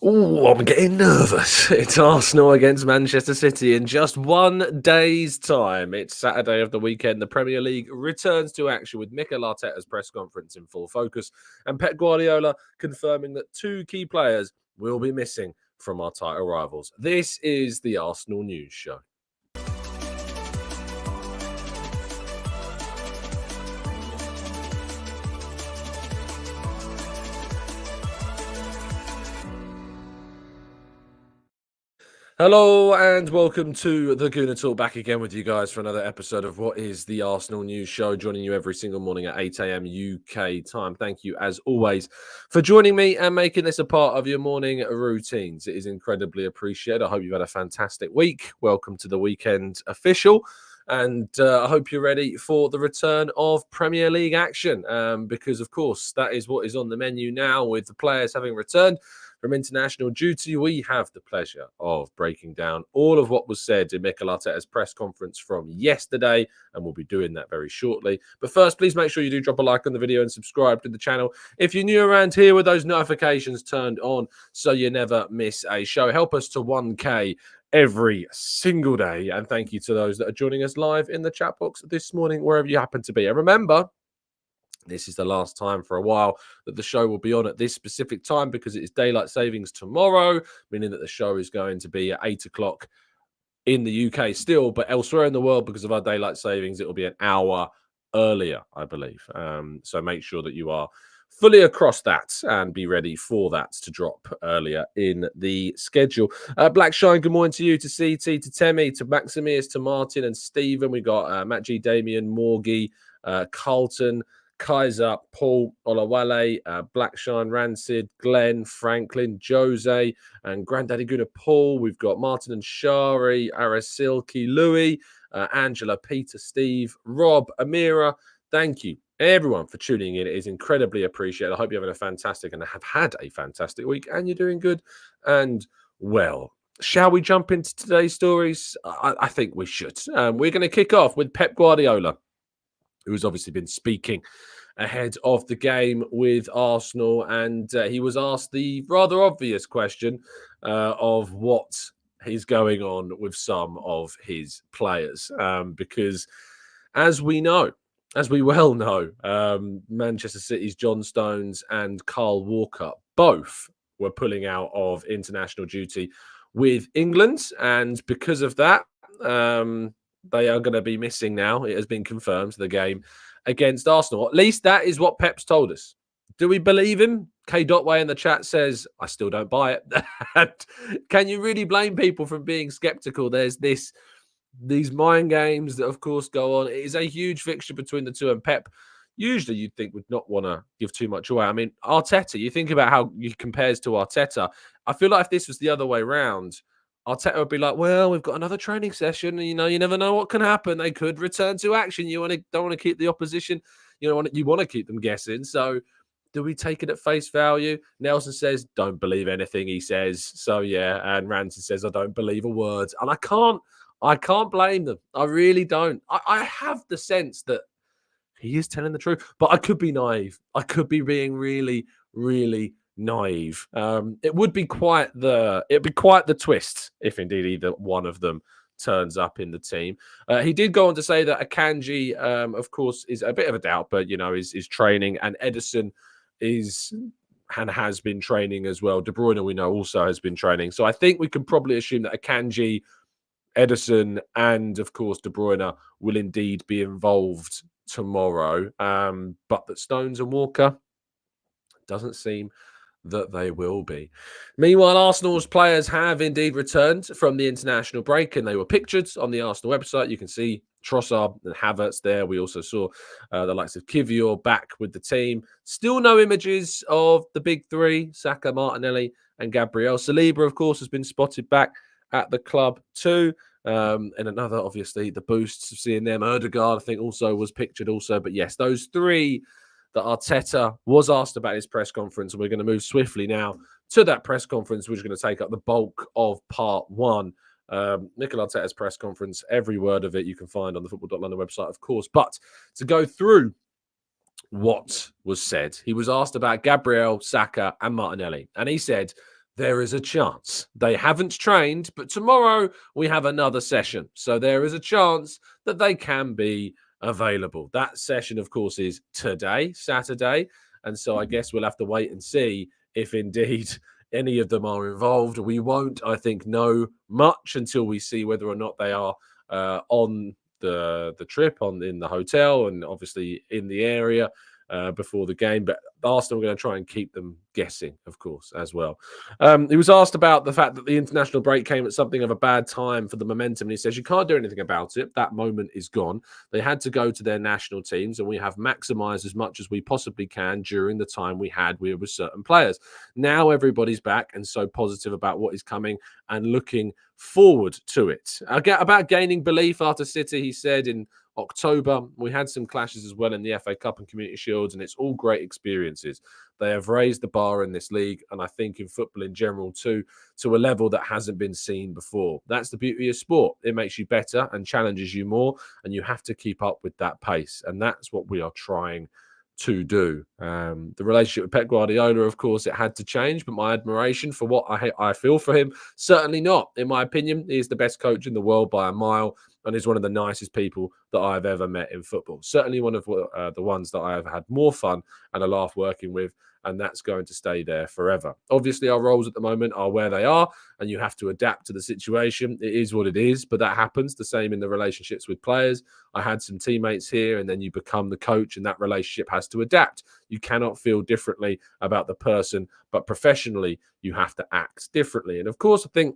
Oh, I'm getting nervous. It's Arsenal against Manchester City in just 1 day's time. It's Saturday of the weekend. The Premier League returns to action with Mikel Arteta's press conference in full focus and Pep Guardiola confirming that two key players will be missing from our title rivals. This is the Arsenal News Show. Hello and welcome to the Gooner Talk, back again with you guys for another episode of what is the Arsenal News Show, joining you every single morning at 8 a.m. UK time. Thank you, as always, for joining me and making this a part of your morning routines. It is incredibly appreciated. I hope you've had a fantastic week. Welcome to the weekend official. And I hope you're ready for the return of Premier League action because, of course, that is what is on the menu now with the players having returned from international duty. We have the pleasure of breaking down all of what was said in Mikel Arteta's press conference from yesterday, and we'll be doing that very shortly. But first, please make sure you do drop a like on the video and subscribe to the channel if you're new around here, with those notifications turned on so you never miss a show. Help us to 1K every single day. And thank you to those that are joining us live in the chat box this morning, wherever you happen to be. And remember, this is the last time for a while that the show will be on at this specific time because it is daylight savings tomorrow, meaning that the show is going to be at 8 o'clock in the UK still, but elsewhere in the world, because of our daylight savings, it will be an hour earlier, I believe. So make sure that you are fully across that and be ready for that to drop earlier in the schedule. Black Shine, good morning to you, to CT, to Temi, to Maximius, to Martin and Stephen. We got Matt G, Damien, Morgie, Carlton, Kaiser, Paul, Olawale, Blackshine, Rancid, Glenn, Franklin, Jose, and Granddaddy Gooner Paul. We've got Martin and Shari, Arasilki, Louis, Angela, Peter, Steve, Rob, Amira. Thank you, everyone, for tuning in. It is incredibly appreciated. I hope you're having a fantastic and have had a fantastic week and you're doing good and well. Shall we jump into today's stories? I think we should. We're going to kick off with Pep Guardiola, who's obviously been speaking ahead of the game with Arsenal. And he was asked the rather obvious question of what is going on with some of his players. Because as we well know, Manchester City's John Stones and Carl Walker both were pulling out of international duty with England. And because of that, they are going to be missing now. It has been confirmed, the game against Arsenal. At least that is what Pep's told us. Do we believe him? K. Dotway in the chat says, I still don't buy it. Can you really blame people for being skeptical? There's these mind games that, of course, go on. It is a huge fixture between the two, and Pep, usually you'd think, would not want to give too much away. I mean, Arteta, you think about how he compares to Arteta. I feel like if this was the other way around, Arteta would be like, well, we've got another training session. And, you never know what can happen. They could return to action. Don't want to keep the opposition. You want to keep them guessing. So do we take it at face value? Nelson says, don't believe anything he says. So, yeah. And Ranson says, I don't believe a word. And I can't blame them. I really don't. I have the sense that he is telling the truth, but I could be naive. I could be being really, really naive. It would be quite the twist if indeed either one of them turns up in the team. He did go on to say that Akanji, of course, is a bit of a doubt, but is training, and Edison is and has been training as well. De Bruyne, we know, also has been training. So I think we can probably assume that Akanji, Edison, and of course De Bruyne will indeed be involved tomorrow. But that Stones and Walker, doesn't seem that they will be. Meanwhile, Arsenal's players have indeed returned from the international break, and they were pictured on the Arsenal website. You can see Trossard and Havertz there. We also saw the likes of Kivior back with the team. Still no images of the big three, Saka, Martinelli, and Gabriel. Saliba, of course, has been spotted back at the club too. And another, obviously, the boosts of seeing them. Ødegaard, I think, also was pictured also. But yes, those three that Arteta was asked about his press conference. And we're going to move swiftly now to that press conference, which is going to take up the bulk of part one. Mikel Arteta's press conference, every word of it you can find on the football.london website, of course. But to go through what was said, he was asked about Gabriel, Saka, and Martinelli. And he said there is a chance. They haven't trained, but tomorrow we have another session. So there is a chance that they can be available. That session, of course, is today, Saturday. And so I guess we'll have to wait and see if indeed any of them are involved. We won't, I think, know much until we see whether or not they are on the trip, in the hotel, and obviously in the area before the game. But Arsenal are going to try and keep them guessing, of course, as well. He was asked about the fact that the international break came at something of a bad time for the momentum. And he says, you can't do anything about it. That moment is gone. They had to go to their national teams, and we have maximized as much as we possibly can during the time we had with certain players. Now everybody's back and so positive about what is coming and looking forward to it. About gaining belief after City, he said in October, we had some clashes as well in the FA Cup and Community Shields, and it's all great experiences. They have raised the bar in this league, and I think in football in general too, to a level that hasn't been seen before. That's the beauty of sport. It makes you better and challenges you more, and you have to keep up with that pace, and that's what we are trying to do. The relationship with Pep Guardiola, of course, it had to change, but my admiration for what I feel for him, certainly not. In my opinion, he is the best coach in the world by a mile, and is one of the nicest people that I've ever met in football. Certainly one of the ones that I have had more fun and a laugh working with, and that's going to stay there forever. Obviously, our roles at the moment are where they are, and you have to adapt to the situation. It is what it is, but that happens. The same in the relationships with players. I had some teammates here, and then you become the coach, and that relationship has to adapt. You cannot feel differently about the person, but professionally, you have to act differently. And of course, I think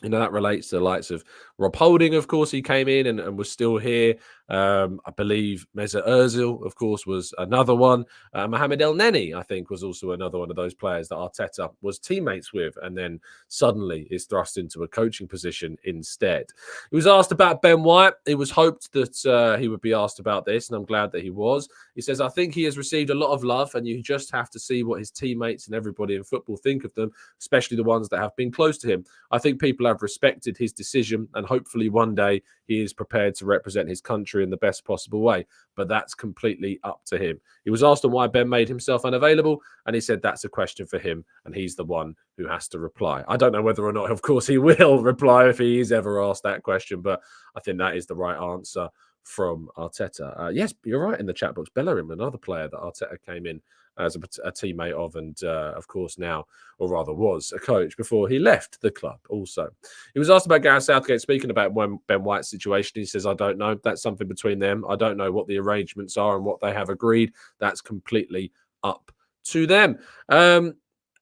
that relates to the likes of Rob Holding, of course. He came in and was still here. I believe Mesut Ozil, of course, was another one. Mohamed El Neni, I think, was also another one of those players that Arteta was teammates with and then suddenly is thrust into a coaching position instead. He was asked about Ben White. It was hoped that he would be asked about this, and I'm glad that he was. He says, I think he has received a lot of love, and you just have to see what his teammates and everybody in football think of them, especially the ones that have been close to him. I think people have respected his decision, and hopefully one day he is prepared to represent his country in the best possible way, but that's completely up to him. He was asked on why Ben made himself unavailable, and he said that's a question for him, and he's the one who has to reply. I don't know whether or not, of course, he will reply if he is ever asked that question, but I think that is the right answer from Arteta. Yes, you're right in the chat box. Bellerin, another player that Arteta came in as a teammate of, and of course now, or rather was, a coach before he left the club also. He was asked about Gareth Southgate speaking about Ben White's situation. He says, I don't know. That's something between them. I don't know what the arrangements are and what they have agreed. That's completely up to them.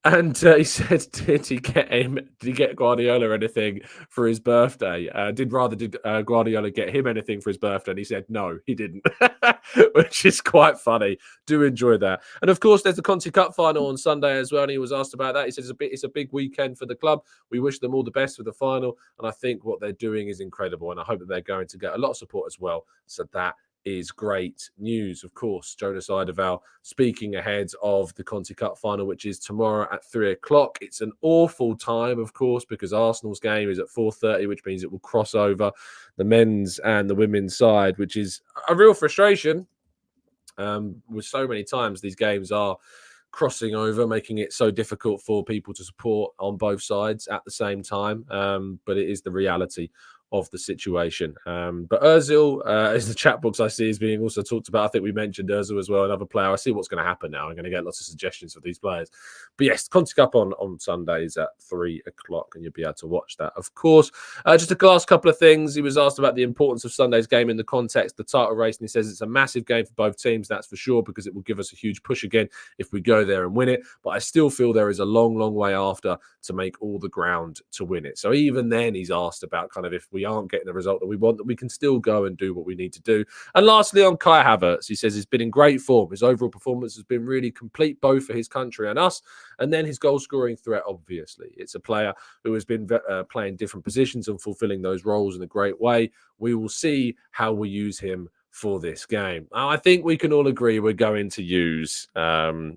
And he said, did he get Guardiola anything for his birthday? Did Guardiola get him anything for his birthday? And he said, no, he didn't, which is quite funny. Do enjoy that. And of course, there's the Conti Cup final on Sunday as well. And he was asked about that. He said, it's a big weekend for the club. We wish them all the best for the final. And I think what they're doing is incredible. And I hope that they're going to get a lot of support as well. So that is great news. Of course, Jonas Eidevall speaking ahead of the Conti Cup final, which is tomorrow at 3:00. It's an awful time, of course, because Arsenal's game is at 4:30, which means it will cross over the men's and the women's side, which is a real frustration. With so many times these games are crossing over, making it so difficult for people to support on both sides at the same time. But it is the reality of the situation. But Ozil, as the chat box I see is being also talked about. I think we mentioned Ozil as well, another player. I see what's going to happen now. I'm going to get lots of suggestions for these players. But yes, Conti Cup on Sundays at 3:00, and you'll be able to watch that, of course. Just a last couple of things. He was asked about the importance of Sunday's game in the context, the title race, and he says it's a massive game for both teams, that's for sure, because it will give us a huge push again if we go there and win it. But I still feel there is a long, long way after to make all the ground to win it. So even then, he's asked about kind of if we aren't getting the result that we want, that we can still go and do what we need to do. And lastly, on Kai Havertz, he says he's been in great form. His overall performance has been really complete, both for his country and us. And then his goal-scoring threat, obviously. It's a player who has been playing different positions and fulfilling those roles in a great way. We will see how we use him for this game. I think we can all agree we're going to use Kai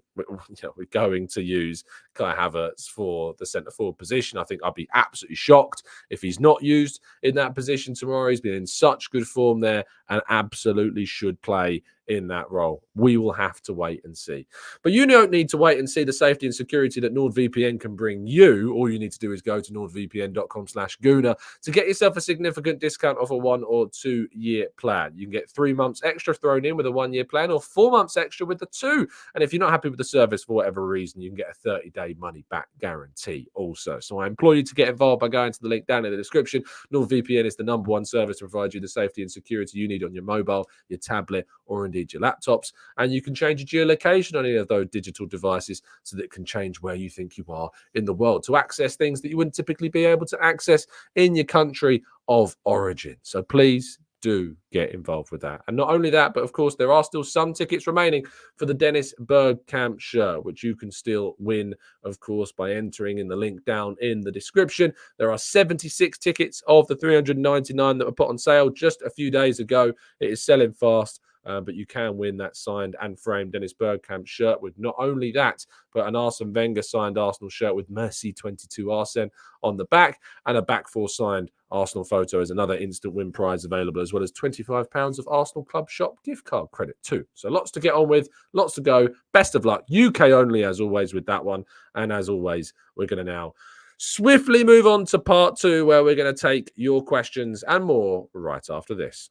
Havertz for the centre forward position. I think I'd be absolutely shocked if he's not used in that position tomorrow. He's been in such good form there and absolutely should play in that role. We will have to wait and see. But you don't need to wait and see the safety and security that NordVPN can bring you. All you need to do is go to nordvpn.com/Gooner to get yourself a significant discount off a 1 or 2 year plan. You can get 3 months extra thrown in with a 1 year plan, or 4 months extra with the 2. And if you're not happy with the service for whatever reason, you can get a 30-day money back guarantee also. So I implore you to get involved by going to the link down in the description. NordVPN is the #1 service to provide you the safety and security you need on your mobile, your tablet, or indeed your laptops. And you can change your geolocation on any of those digital devices so that it can change where you think you are in the world to access things that you wouldn't typically be able to access in your country of origin. So please do get involved with that. And not only that, but of course, there are still some tickets remaining for the Dennis Bergkamp shirt, which you can still win, of course, by entering in the link down in the description. There are 76 tickets of the 399 that were put on sale just a few days ago. It is selling fast. But you can win that signed and framed Dennis Bergkamp shirt with not only that, but an Arsene Wenger signed Arsenal shirt with Merci 22 Arsene on the back, and a back four signed Arsenal photo as another instant win prize available, as well as £25 of Arsenal Club Shop gift card credit too. So lots to get on with, lots to go. Best of luck. UK only, as always, with that one. And as always, we're going to now swiftly move on to part 2, where we're going to take your questions and more right after this.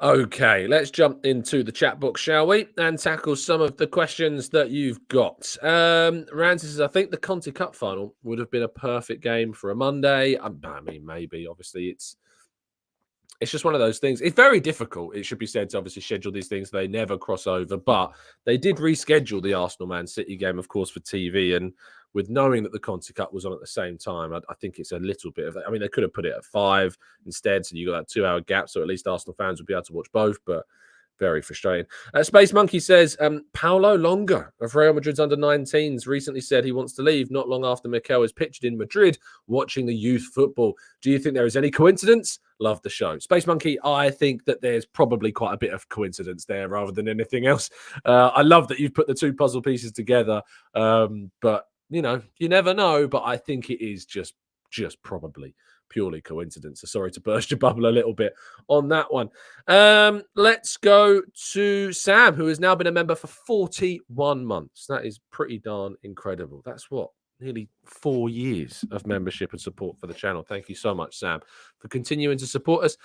Okay, let's jump into the chat box, shall we? And tackle some of the questions that you've got. Ramsey says, I think the Conti Cup final would have been a perfect game for a Monday. I mean, maybe. Obviously, it's just one of those things. It's very difficult, it should be said, to obviously schedule these things. They never cross over. But they did reschedule the Arsenal-Man City game, of course, for TV. And with knowing that the Conti Cup was on at the same time, I think it's a little bit of that. I mean, they could have put it at 5 instead, so you got that 2-hour gap, so at least Arsenal fans would be able to watch both, but very frustrating. Space Monkey says, Paulo Longa of Real Madrid's under-19s recently said he wants to leave not long after Mikel is pictured in Madrid watching the youth football. Do you think there is any coincidence? Love the show. Space Monkey, I think that there's probably quite a bit of coincidence there rather than anything else. I love that you've put the 2 puzzle pieces together, but you know, you never know, but I think it is just probably purely coincidence. So sorry to burst your bubble a little bit on that one. Let's go to Sam, who has now been a member for 41 months. That is pretty darn incredible. That's what? Nearly 4 years of membership and support for the channel. Thank you so much, Sam, for continuing to support us.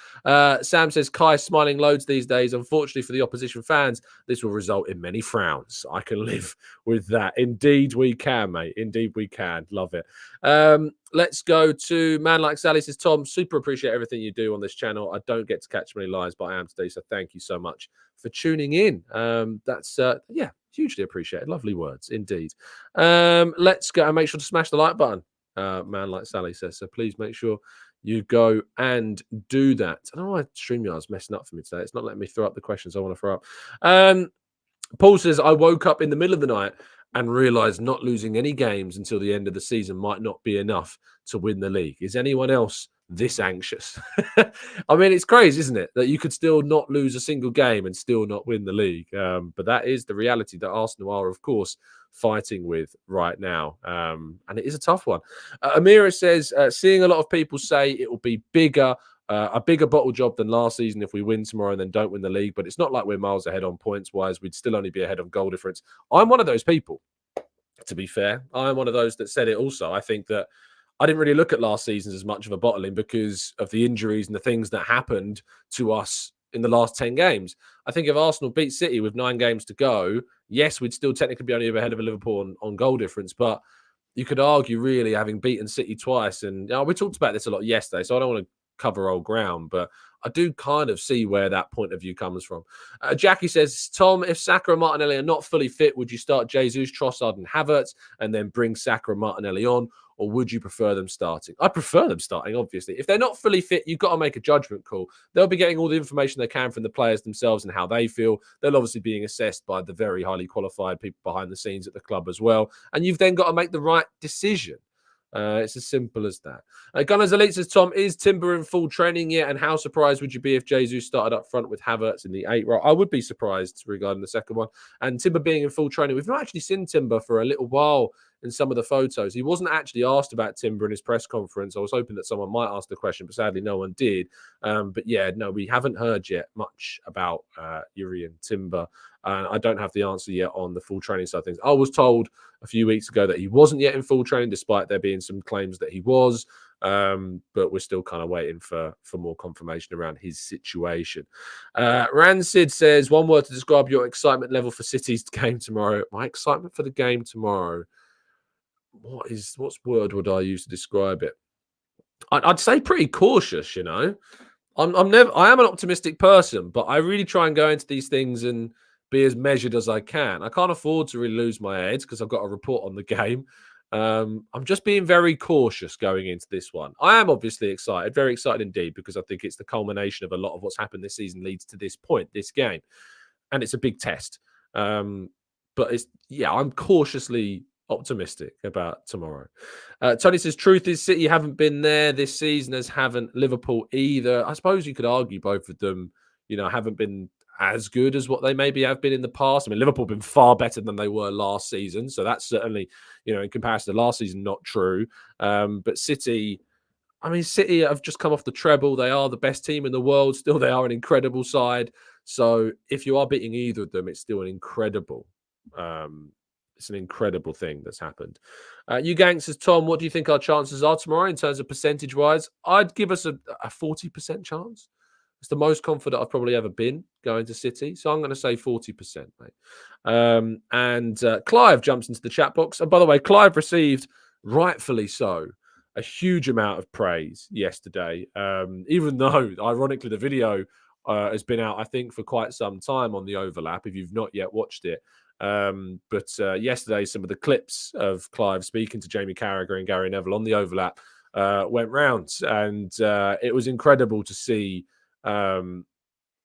Sam says, Kai's smiling loads these days. Unfortunately for the opposition fans, this will result in many frowns. I can live with that. Indeed we can, mate. Indeed we can. Love it. Let's go to Man Like Sally. Says, Tom, super appreciate everything you do on this channel. I don't get to catch many lives, but I am today. So thank you so much for tuning in. That's, yeah, hugely appreciated. Lovely words indeed. Let's go and make sure to smash the like button. Man Like Sally says, so please make sure you go and do that. I don't know why StreamYard's messing up for me today. It's not letting me throw up the questions I want to throw up. Paul says, I woke up in the middle of the night and realized not losing any games until the end of the season might not be enough to win the league. Is anyone else this anxious? I mean, it's crazy, isn't it, that you could still not lose a single game and still not win the league. But that is the reality that Arsenal are, of course, fighting with right now. And it is a tough one. Amira says, seeing a lot of people say it will be a bigger bottle job than last season if we win tomorrow and then don't win the league. But it's not like we're miles ahead on points-wise. We'd still only be ahead on goal difference. I'm one of those people, to be fair. I'm one of those that said it also. I think that I didn't really look at last season as much of a bottling because of the injuries and the things that happened to us in the last 10 games. I think if Arsenal beat City with 9 games to go, yes, we'd still technically be only ahead of Liverpool on goal difference, but you could argue really having beaten City twice, and we talked about this a lot yesterday, so I don't want to cover old ground, but I do kind of see where that point of view comes from. Jackie says, Tom, if Saka and Martinelli are not fully fit, would you start Jesus, Trossard and Havertz and then bring Saka and Martinelli on, or would you prefer them starting? I prefer them starting, obviously. If they're not fully fit, you've got to make a judgment call. They'll be getting all the information they can from the players themselves and how they feel. They'll obviously being assessed by the very highly qualified people behind the scenes at the club as well. And you've then got to make the right decision. It's as simple as that. Gunners Elite says, Tom, is Timber in full training yet? And how surprised would you be if Jesus started up front with Havertz in the 8 role? I would be surprised regarding the second one. And Timber being in full training, we've not actually seen Timber for a little while in some of the photos. He wasn't actually asked about Timber in his press conference. I was hoping that someone might ask the question, but sadly no one did. But yeah, no, we haven't heard yet much about Urian Timber. I don't have the answer yet on the full training side of things. I was told a few weeks ago that he wasn't yet in full training, despite there being some claims that he was. But we're still kind of waiting for more confirmation around his situation. Rancid says, one word to describe your excitement level for City's game tomorrow. My excitement for the game tomorrow. What word would I use to describe it? I'd say pretty cautious, you know. I am an optimistic person, but I really try and go into these things and be as measured as I can. I can't afford to really lose my head because I've got a report on the game. I'm just being very cautious going into this one. I am obviously excited, very excited indeed, because I think it's the culmination of a lot of what's happened this season leads to this point, this game. And it's a big test. But I'm cautiously optimistic about tomorrow. Tony says, truth is City haven't been there this season, as haven't Liverpool either. I suppose you could argue both of them, haven't been as good as what they maybe have been in the past. I mean, Liverpool have been far better than they were last season. So that's certainly, in comparison to last season, not true. But City have just come off the treble. They are the best team in the world. Still, they are an incredible side. So if you are beating either of them, it's still an incredible thing that's happened. You gangsters, Tom, what do you think our chances are tomorrow in terms of percentage-wise? I'd give us a 40% chance. It's the most confident I've probably ever been going to City. So I'm going to say 40%, mate. And Clive jumps into the chat box. And by the way, Clive received, rightfully so, a huge amount of praise yesterday. Even though, ironically, the video has been out, I think, for quite some time on the overlap, if you've not yet watched it. But yesterday, some of the clips of Clive speaking to Jamie Carragher and Gary Neville on the overlap went round. And it was incredible to see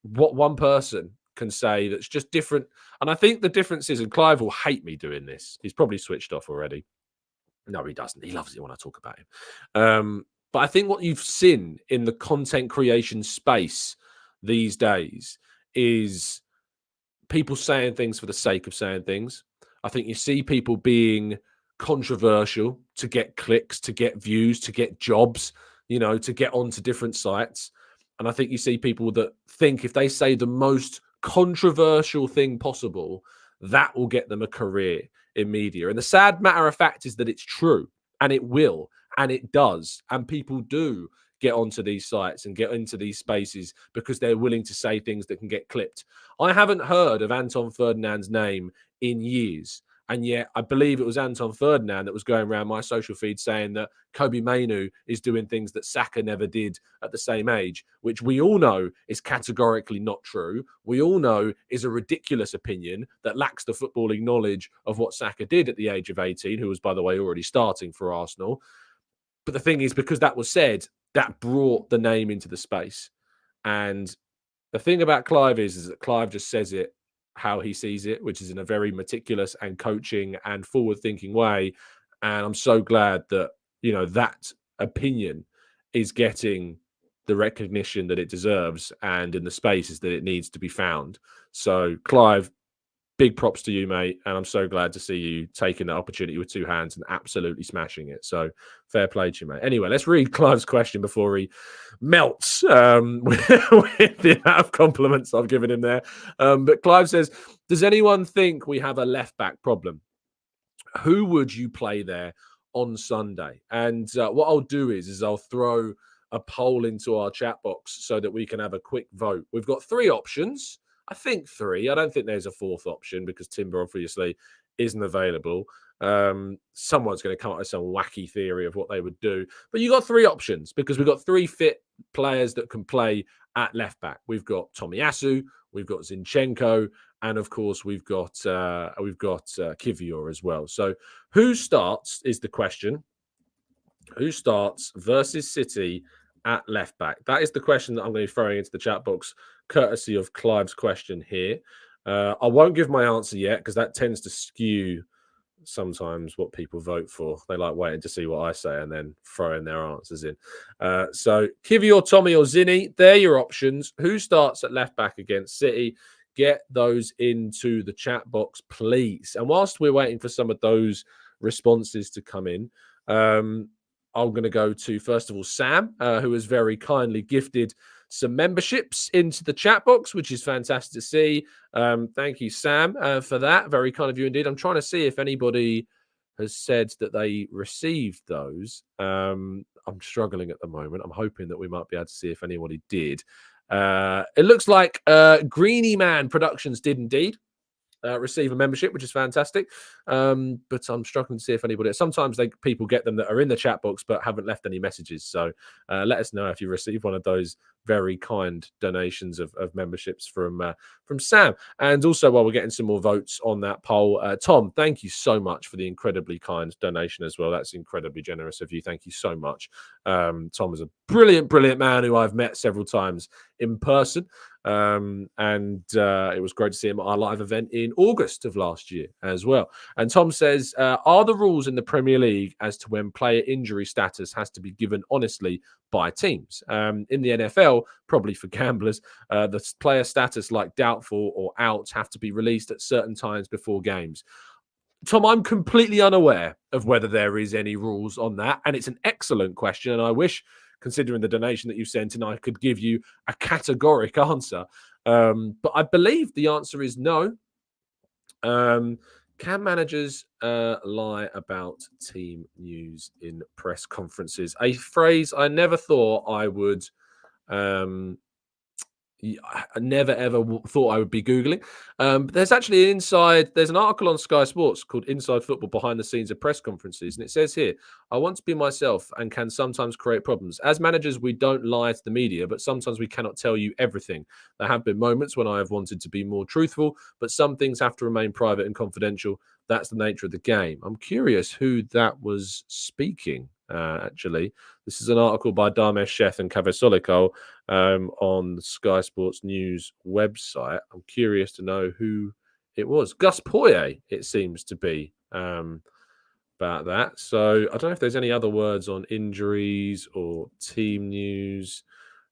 what one person can say that's just different. And I think the difference is, and Clive will hate me doing this. He's probably switched off already. No, he doesn't. He loves it when I talk about him. But I think what you've seen in the content creation space these days is people saying things for the sake of saying things. I think you see people being controversial to get clicks, to get views, to get jobs, to get onto different sites. And I think you see people that think if they say the most controversial thing possible, that will get them a career in media. And the sad matter of fact is that it's true, and it will, and it does. And people do get onto these sites and get into these spaces because they're willing to say things that can get clipped. I haven't heard of Anton Ferdinand's name in years. And yet, I believe it was Anton Ferdinand that was going around my social feed saying that Kobe Mainu is doing things that Saka never did at the same age, which we all know is categorically not true. We all know is a ridiculous opinion that lacks the footballing knowledge of what Saka did at the age of 18, who was, by the way, already starting for Arsenal. But the thing is, because that was said, that brought the name into the space. And the thing about Clive is that Clive just says it how he sees it, which is in a very meticulous and coaching and forward-thinking way. And I'm so glad that, that opinion is getting the recognition that it deserves and in the spaces that it needs to be found. So, Clive, big props to you, mate. And I'm so glad to see you taking the opportunity with two hands and absolutely smashing it. So fair play to you, mate. Anyway, let's read Clive's question before he melts with the amount of compliments I've given him there. But Clive says, does anyone think we have a left-back problem? Who would you play there on Sunday? And what I'll do is I'll throw a poll into our chat box so that we can have a quick vote. We've got 3 options. I think 3. I don't think there's a 4th option because Timber obviously isn't available. Someone's going to come up with some wacky theory of what they would do. But you've got 3 options because we've got 3 fit players that can play at left back. We've got Tomiyasu, we've got Zinchenko, and of course we've got Kivior as well. So who starts is the question. Who starts versus City at left back? That is the question that I'm going to be throwing into the chat box, courtesy of Clive's question here. I won't give my answer yet because that tends to skew sometimes what people vote for. They like waiting to see what I say and then throwing their answers in. So Kivior, Tommy, or Zinni, they're your options. Who starts at left back against City? Get those into the chat box, please. And whilst we're waiting for some of those responses to come in, I'm going to go to, first of all, Sam, who has very kindly gifted some memberships into the chat box, which is fantastic to see. Thank you, Sam, for that. Very kind of you indeed. I'm trying to see if anybody has said that they received those. I'm struggling at the moment. I'm hoping that we might be able to see if anybody did. It looks like Greeny Man Productions did indeed receive a membership, which is fantastic. But I'm struggling to see if anybody. Sometimes people get them that are in the chat box but haven't left any messages. So let us know if you receive one of those very kind donations of memberships from Sam. And also, while we're getting some more votes on that poll, Tom, thank you so much for the incredibly kind donation as well. That's incredibly generous of you. Thank you so much. Tom is a brilliant man who I've met several times in person. It was great to see him at our live event in August of last year as well. And Tom says, are the rules in the Premier League as to when player injury status has to be given honestly by teams? In the NFL, probably for gamblers, the player status like doubtful or out have to be released at certain times before games. Tom, I'm completely unaware of whether there is any rules on that. And it's an excellent question. And I wish, considering the donation that you sent in, I could give you a categoric answer. But I believe the answer is no. Can managers lie about team news in press conferences? A phrase I never thought I would... I never ever thought I would be Googling. There's actually there's an article on Sky Sports called Inside Football Behind the Scenes of Press Conferences. And it says here, I want to be myself and can sometimes create problems. As managers, we don't lie to the media, but sometimes we cannot tell you everything. There have been moments when I have wanted to be more truthful, but some things have to remain private and confidential. That's the nature of the game. I'm curious who that was speaking. Actually, this is an article by Damesh Sheth and Kaveh Solikol on the Sky Sports News website. I'm curious to know who it was. Gus Poyet, it seems to be, about that. So I don't know if there's any other words on injuries or team news.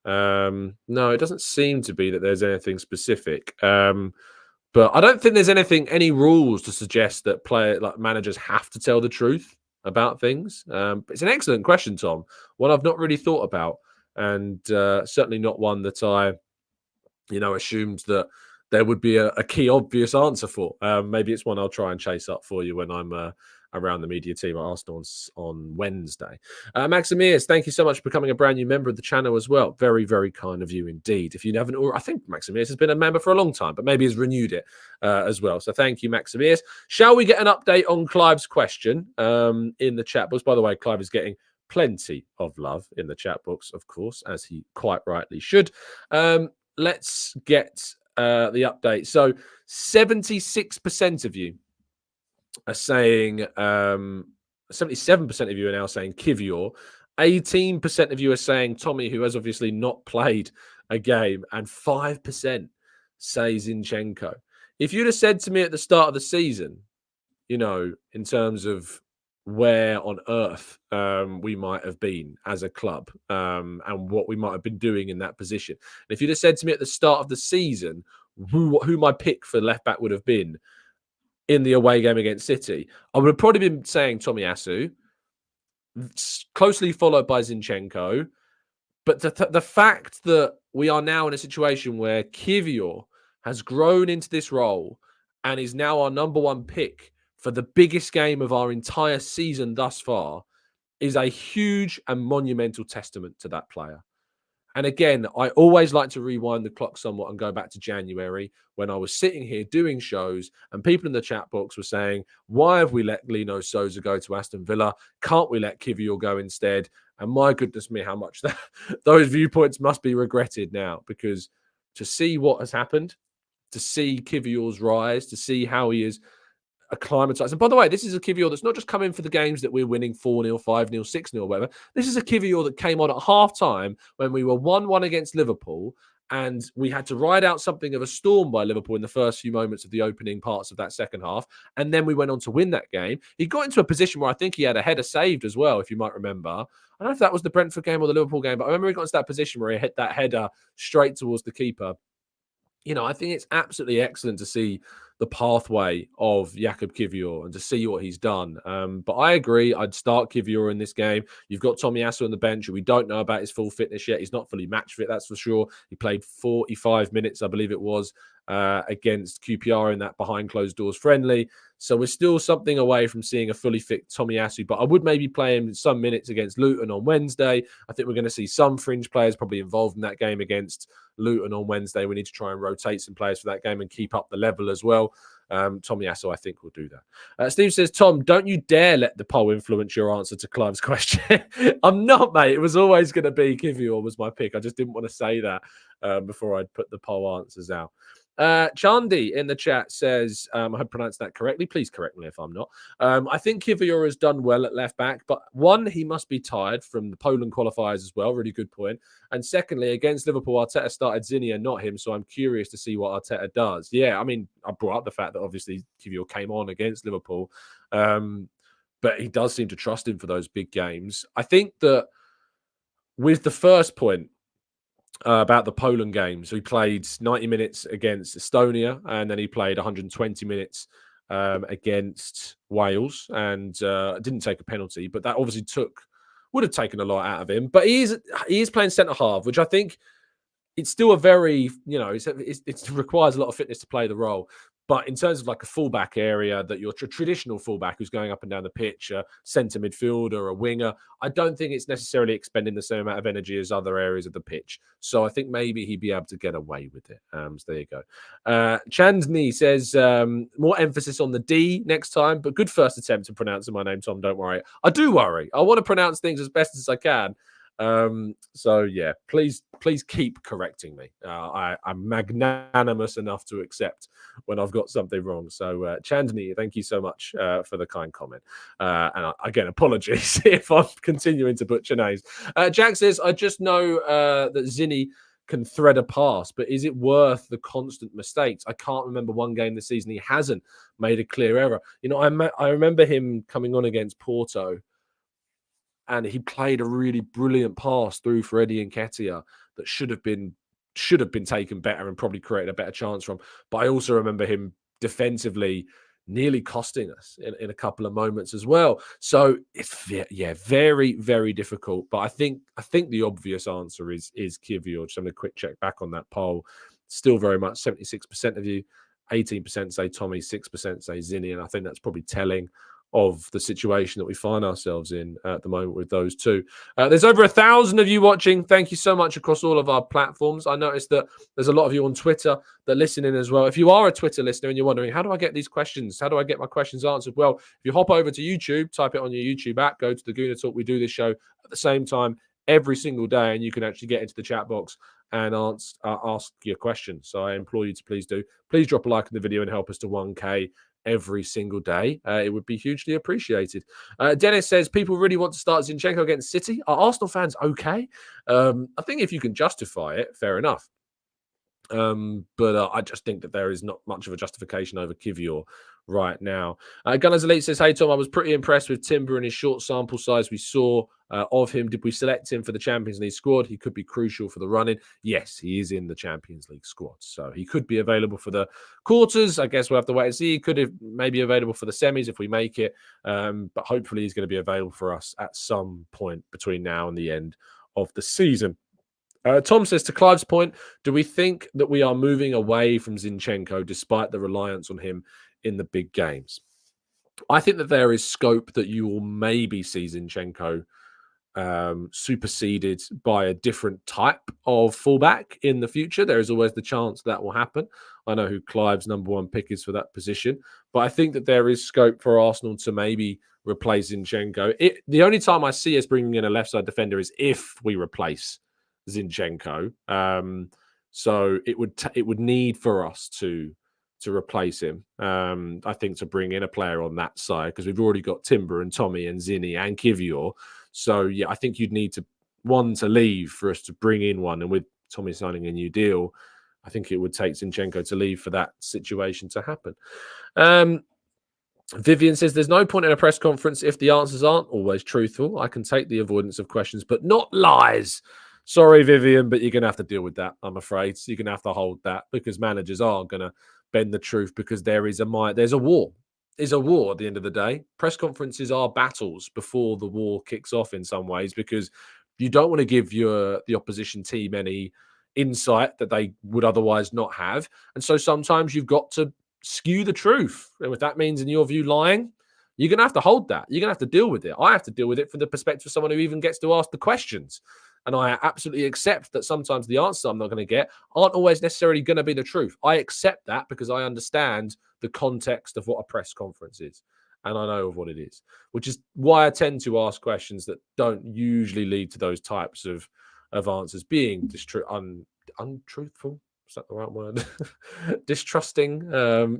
No, it doesn't seem to be that there's anything specific. But I don't think there's any rules to suggest that managers have to tell the truth about things. It's an excellent question, Tom. One I've not really thought about, and certainly not one that I, assumed that there would be a key obvious answer for. Maybe it's one I'll try and chase up for you when I'm around the media team at Arsenal on Wednesday. Maximius, thank you so much for becoming a brand new member of the channel as well. Very, very kind of you indeed. If you haven't, I think Maximius has been a member for a long time, but maybe has renewed it as well. So thank you, Maximius. Shall we get an update on Clive's question in the chat box? By the way, Clive is getting plenty of love in the chat box, of course, as he quite rightly should. Let's get the update. So 76% of you are saying 77% of you are now saying Kivior. 18% of you are saying Tommy, who has obviously not played a game, and 5% say Zinchenko. If you'd have said to me at the start of the season, in terms of where on earth we might have been as a club and what we might have been doing in that position, and if you'd have said to me at the start of the season who my pick for left back would have been in the away game against City, I would have probably been saying Tomiyasu, closely followed by Zinchenko. But the fact that we are now in a situation where Kivior has grown into this role and is now our number one pick for the biggest game of our entire season thus far is a huge and monumental testament to that player. And again, I always like to rewind the clock somewhat and go back to January when I was sitting here doing shows and people in the chat box were saying, why have we let Lino Souza go to Aston Villa? Can't we let Kivior go instead? And my goodness me, how much those viewpoints must be regretted now, because to see what has happened, to see Kivior's rise, to see how he is acclimatized. And by the way, this is a Kivior that's not just coming for the games that we're winning 4-0, 5-0, 6-0, whatever. This is a Kivior that came on at half-time when we were 1-1 against Liverpool And we had to ride out something of a storm by Liverpool in the first few moments of the opening parts of that second half. And then we went on to win that game. He got into a position where I think he had a header saved as well, if you might remember. I don't know if that was the Brentford game or the Liverpool game, but I remember he got into that position where he hit that header straight towards the keeper. I think it's absolutely excellent to see the pathway of Jakub Kiwior and to see what he's done. But I agree, I'd start Kiwior in this game. You've got Tomiyasu on the bench. We don't know about his full fitness yet. He's not fully match fit, that's for sure. He played 45 minutes, I believe it was, against QPR in that behind closed doors friendly. So we're still something away from seeing a fully fit Tomiyasu, but I would maybe play him some minutes against Luton on Wednesday. I think we're going to see some fringe players probably involved in that game against Luton on Wednesday. We need to try and rotate some players for that game and keep up the level as well. Tomiyasu, I think, will do that. Steve says, Tom, don't you dare let the poll influence your answer to Clive's question. I'm not, mate. It was always going to be Kiwior was my pick. I just didn't want to say that before I'd put the poll answers out. Chandi in the chat says, I hope I pronounced that correctly. Please correct me if I'm not. I think Kiwior has done well at left back, but one, he must be tired from the Poland qualifiers as well. Really good point. And secondly, against Liverpool, Arteta started Zinnia, not him. So I'm curious to see what Arteta does. Yeah, I mean, I brought up the fact that obviously Kiwior came on against Liverpool, but he does seem to trust him for those big games. I think that with the first point, about the Poland game. So he played 90 minutes against Estonia, and then he played 120 minutes against Wales, and didn't take a penalty, but that obviously would have taken a lot out of him. But he is playing centre half, which I think it's still a very, it requires a lot of fitness to play the role. But in terms of like a fullback area, that your traditional fullback who's going up and down the pitch, a centre midfielder, a winger, I don't think it's necessarily expending the same amount of energy as other areas of the pitch. So I think maybe he'd be able to get away with it. So there you go. Chandni says, more emphasis on the D next time, but good first attempt at pronouncing my name, Tom. Don't worry. I do worry. I want to pronounce things as best as I can. So yeah, please keep correcting me. I'm magnanimous enough to accept when I've got something wrong. So Chandni, thank you so much for the kind comment. And again, apologies if I'm continuing to butcher names. Jack says, I just know that Zinni can thread a pass, but is it worth the constant mistakes? I can't remember one game this season he hasn't made a clear error. I remember him coming on against Porto, and he played a really brilliant pass through for Eddie Nketiah that should have been taken better and probably created a better chance from. But I also remember him defensively nearly costing us in a couple of moments as well. So it's very, very difficult. But I think the obvious answer is Kiwior. Just having a quick check back on that poll. Still very much 76% of you, 18% say Tommy, 6% say Zinni, and I think that's probably telling of the situation that we find ourselves in at the moment with those two. There's over 1,000 of you watching. Thank you so much across all of our platforms. I noticed that there's a lot of you on Twitter that listen in as well. If you are a Twitter listener and you're wondering, how do I get these questions? How do I get my questions answered? Well, if you hop over to YouTube, type it on your YouTube app, go to the Gooner Talk. We do this show at the same time every single day, and you can actually get into the chat box and ask your question. So I implore you to please do. Please drop a like on the video and help us to 1K every single day. It would be hugely appreciated. Dennis says, people really want to start Zinchenko against City. Are Arsenal fans okay? I think if you can justify it, fair enough. But I just think that there is not much of a justification over Kiwior right now. Gunners Elite says, hey, Tom, I was pretty impressed with Timber and his short sample size we saw of him. Did we select him for the Champions League squad? He could be crucial for the run-in. Yes, he is in the Champions League squad, so he could be available for the quarters. I guess we'll have to wait and see. He could have maybe available for the semis if we make it, but hopefully he's going to be available for us at some point between now and the end of the season. Tom says, to Clive's point, do we think that we are moving away from Zinchenko despite the reliance on him in the big games? I think that there is scope that you will maybe see Zinchenko superseded by a different type of fullback in the future. There is always the chance that will happen. I know who Clive's number one pick is for that position, but I think that there is scope for Arsenal to maybe replace Zinchenko. The only time I see us bringing in a left side defender is if we replace Zinchenko. So it would need for us to replace him. I think to bring in a player on that side, because we've already got Timber and Tommy and Zinni and Kiwior. So yeah, I think you'd need one to leave for us to bring in one. And with Tommy signing a new deal, I think it would take Zinchenko to leave for that situation to happen. Vivian says there's no point in a press conference if the answers aren't always truthful. I can take the avoidance of questions, but not lies. Sorry, Vivian, but you're going to have to deal with that, I'm afraid. So you're going to have to hold that because managers are going to bend the truth because there's a war. There's a war at the end of the day. Press conferences are battles before the war kicks off in some ways because you don't want to give the opposition team any insight that they would otherwise not have. And so sometimes you've got to skew the truth. And if that means, in your view, lying, you're going to have to hold that. You're going to have to deal with it. I have to deal with it from the perspective of someone who even gets to ask the questions. And I absolutely accept that sometimes the answers I'm not going to get aren't always necessarily going to be the truth. I accept that because I understand the context of what a press conference is. And I know of what it is, which is why I tend to ask questions that don't usually lead to those types of answers being untruthful. Is that the right word? Distrusting.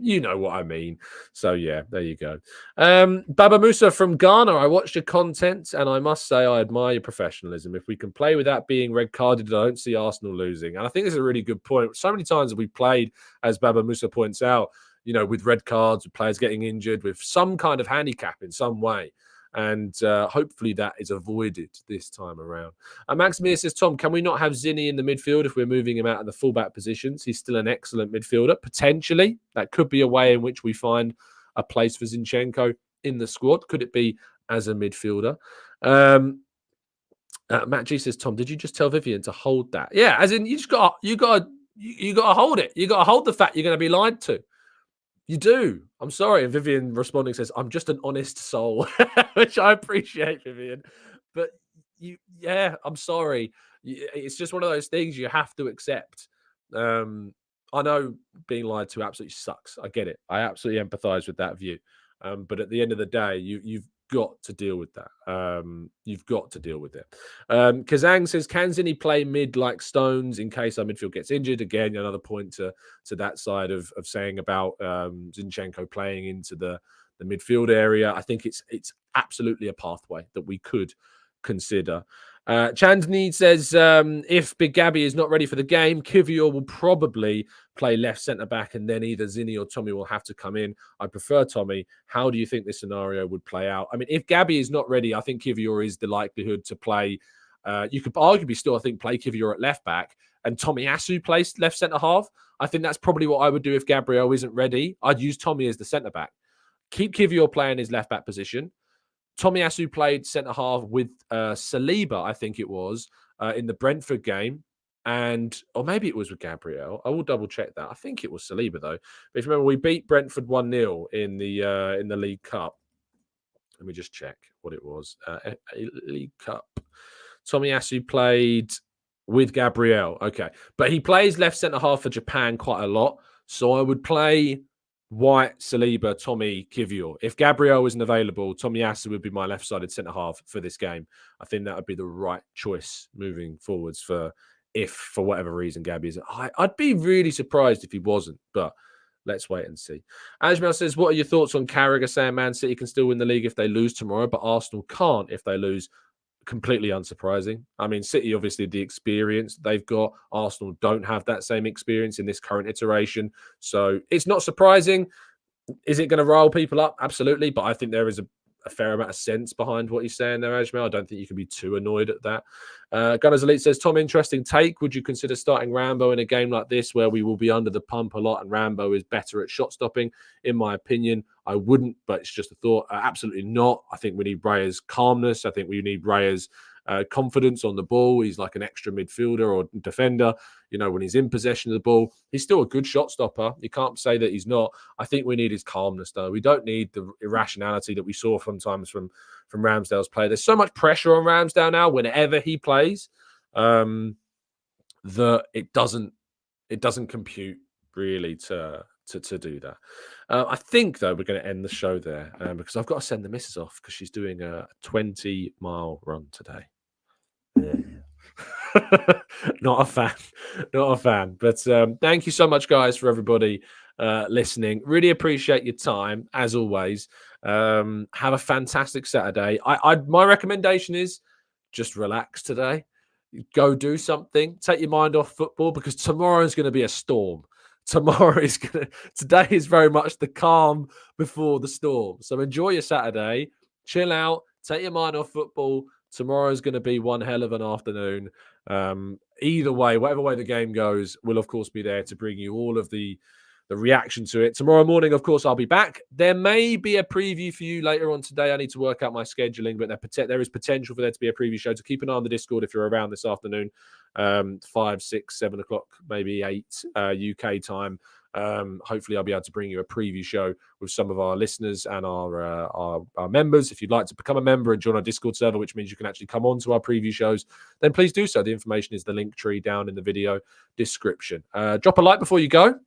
You know what I mean. So yeah, there you go. Baba Musa from Ghana. I watched your content and I must say I admire your professionalism. If we can play without being red carded, I don't see Arsenal losing. And I think this is a really good point. So many times have we played, as Baba Musa points out, with red cards, with players getting injured, with some kind of handicap in some way. And hopefully that is avoided this time around. Maximilian says, Tom, can we not have Zinni in the midfield if we're moving him out of the fullback positions? He's still an excellent midfielder. Potentially, that could be a way in which we find a place for Zinchenko in the squad. Could it be as a midfielder? Matt G says, Tom, did you just tell Vivian to hold that? Yeah, as in you got to hold it. You got to hold the fact you're going to be lied to. You do. I'm sorry. And Vivian responding says, I'm just an honest soul, which I appreciate, Vivian. But I'm sorry. It's just one of those things you have to accept. I know being lied to absolutely sucks. I get it. I absolutely empathize with that view. But at the end of the day, you've got to deal with that. You've got to deal with it. Kazang says, can Zinni play mid like Stones in case our midfield gets injured? Again, another point to that side of saying about Zinchenko playing into the midfield area. I think it's absolutely a pathway that we could consider. Chandni says, if Big Gabby is not ready for the game, Kivior will probably play left centre-back and then either Zinni or Tommy will have to come in. I prefer Tommy. How do you think this scenario would play out? I mean, if Gabby is not ready, I think Kivior is the likelihood to play. You could arguably still, I think, play Kivior at left-back and Tomiyasu plays left centre-half. I think that's probably what I would do if Gabriel isn't ready. I'd use Tommy as the centre-back. Keep Kivior playing his left-back position. Tomiyasu played centre-half with Saliba, I think it was, in the Brentford game. Or maybe it was with Gabriel. I will double-check that. I think it was Saliba, though. But if you remember, we beat Brentford 1-0 in the League Cup. Let me just check what it was. League Cup. Tomiyasu played with Gabriel. Okay. But he plays left centre-half for Japan quite a lot. So I would play White, Saliba, Tommy, Kivior. If Gabriel isn't available, Tomiyasu would be my left-sided centre-half for this game. I think that would be the right choice moving forwards if, for whatever reason, Gabby isn't. I'd be really surprised if he wasn't, but let's wait and see. Ajmal says, what are your thoughts on Carragher saying Man City can still win the league if they lose tomorrow, but Arsenal can't if they lose? Completely unsurprising. I mean, City, obviously, the experience they've got. Arsenal don't have that same experience in this current iteration. So it's not surprising. Is it going to rile people up? Absolutely. But I think there is a fair amount of sense behind what he's saying there, Ajmal. I don't think you can be too annoyed at that. Gunners Elite says, Tom, interesting take. Would you consider starting Rambo in a game like this where we will be under the pump a lot and Rambo is better at shot stopping? In my opinion, I wouldn't, but it's just a thought. Absolutely not. I think we need Raya's calmness. I think we need Raya's confidence on the ball. He's like an extra midfielder or defender. When he's in possession of the ball, he's still a good shot stopper. You can't say that he's not. I think we need his calmness, though. We don't need the irrationality that we saw sometimes from Ramsdale's play. There's so much pressure on Ramsdale now whenever he plays that it doesn't compute really to do that. I think, though, we're going to end the show there because I've got to send the missus off because she's doing a 20-mile run today. Yeah. Not a fan. But thank you so much, guys, for everybody listening. Really appreciate your time, as always. Have a fantastic Saturday. My recommendation is just relax today. Go do something. Take your mind off football because tomorrow is going to be a storm. Today is very much the calm before the storm. So enjoy your Saturday, chill out, take your mind off football. Tomorrow is going to be one hell of an afternoon. Either way, whatever way the game goes, we'll of course be there to bring you all of the reaction to it. Tomorrow morning, of course, I'll be back. There may be a preview for you later on today. I need to work out my scheduling, but there is potential for there to be a preview show. So keep an eye on the Discord if you're around this afternoon, 5, 6, 7 o'clock, maybe 8 UK time. Hopefully I'll be able to bring you a preview show with some of our listeners and our members. If you'd like to become a member and join our Discord server, which means you can actually come on to our preview shows, then please do so. The information is the link tree down in the video description. Drop a like before you go.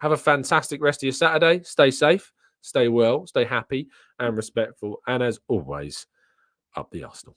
Have a fantastic rest of your Saturday. Stay safe, stay well, stay happy and respectful. And as always, up the Arsenal.